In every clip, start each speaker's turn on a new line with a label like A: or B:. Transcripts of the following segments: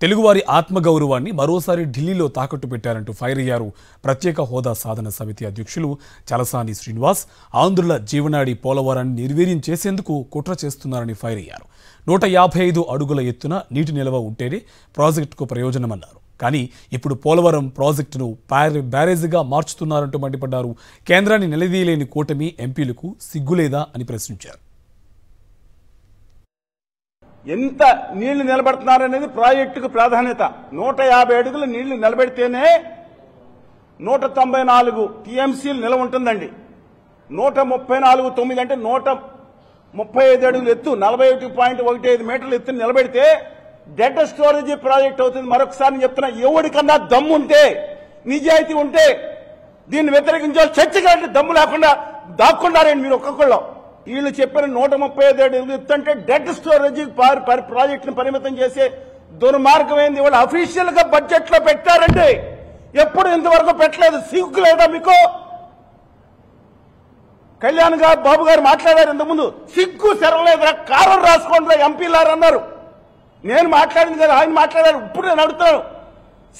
A: తెలుగువారి ఆత్మగౌరవాన్ని మరోసారి ఢిల్లీలో తాకట్టు పెట్టారంటూ ఫైర్ అయ్యారు ప్రత్యేక హోదా సాధన సమితి అధ్యక్షులు చలసాని శ్రీనివాస్. ఆంధ్రుల జీవనాడి పోలవరాన్ని నిర్వీర్యం చేసేందుకు కుట్ర చేస్తున్నారని ఫైర్ అయ్యారు. 155 అడుగుల ఎత్తున నీటి నిల్వ ఉంటేనే ప్రాజెక్టుకు ప్రయోజనమన్నారు. కానీ ఇప్పుడు పోలవరం ప్రాజెక్టును బ్యారేజీగా మార్చుతున్నారంటూ మండిపడ్డారు. కేంద్రాన్ని నిలదీయలేని కూటమి ఎంపీలకు సిగ్గులేదా అని ప్రశ్నించారు.
B: ఎంత నీళ్లు నిలబెడుతున్నారనేది ప్రాజెక్టుకు ప్రాధాన్యత. 150 అడుగులు నీళ్లు నిలబెడితేనే 194 టీఎంసీలు నిలవ ఉంటుందండి. 134.9 అంటే 135 అడుగులు ఎత్తు, 41.15 మీటర్లు ఎత్తు నిలబెడితే డెడ్ స్టోరేజ్ ప్రాజెక్ట్ అవుతుంది. మరొకసారి చెప్తున్నా, ఎవరికన్నా దమ్ము ఉంటే, నిజాయితీ ఉంటే దీన్ని వ్యతిరేకించాలి. చర్చకి దమ్ము లేకుండా దాక్కున్నారండి మీరు ఒక్కొక్కళ్ళు. వీళ్ళు చెప్పిన 135 అడుగులు ఎత్తు అంటే డెడ్ స్టోరేజ్ ప్రాజెక్టును పరిమితం చేసే దుర్మార్గమైంది. వాళ్ళు అఫీషియల్ గా బడ్జెట్ లో పెట్టారండి. ఎప్పుడు ఇంతవరకు పెట్టలేదు. సిగ్గు లేదా మీకు? కళ్యాణ్ గారు, బాబు గారు మాట్లాడారు ఇంతకుముందు. సిగ్గు సెరవలేదురా, కారం రాసుకోండి ఎంపీలారు అన్నారు. నేను మాట్లాడింది కదా, ఆయన మాట్లాడారు. ఇప్పుడు నేను అడుగుతాను,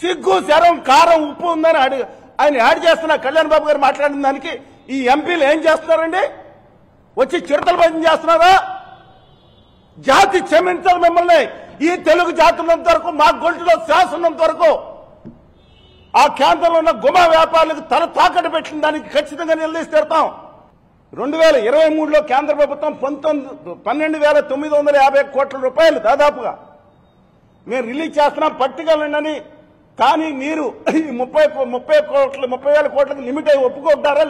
B: సిగ్గు శరం కారం ఉప్పు ఉందని ఆయన యాడ్ చేస్తున్నా. కళ్యాణ్ బాబు గారు మాట్లాడిన దానికి ఈ ఎంపీలు ఏం చేస్తున్నారండి? వచ్చి చిరతలు భజన చేస్తున్నారా? జాతి క్షమించాలి మిమ్మల్ని. ఈ తెలుగు జాతి ఉన్నంత వరకు, మా గొంతులో శ్వాస ఉన్నంత వరకు ఆ కేంద్రంలో ఉన్న గుమా వ్యాపారులకు తల తాకట్టు పెట్టిన దానికి ఖచ్చితంగా నిలదీసి తీరుతాం. 2023లో కేంద్ర ప్రభుత్వం 12,950 కోట్ల రూపాయలు దాదాపుగా మేము రిలీజ్ చేస్తున్నాం, పట్టుకెళ్ళండి. కానీ మీరు 30,000 కోట్లకు లిమిట్ అయి ఒప్పుకుంటారా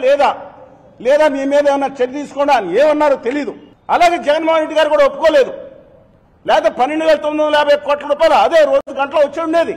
B: లేదా మీ మీద ఏమన్నా చర్య తీసుకోండి అని ఏమన్నారో తెలీదు. అలాగే జగన్మోహన్ రెడ్డి గారు కూడా ఒప్పుకోలేదు. లేదా 12,950 కోట్ల రూపాయలు అదే రోజు గంటలో వచ్చి ఉండేది.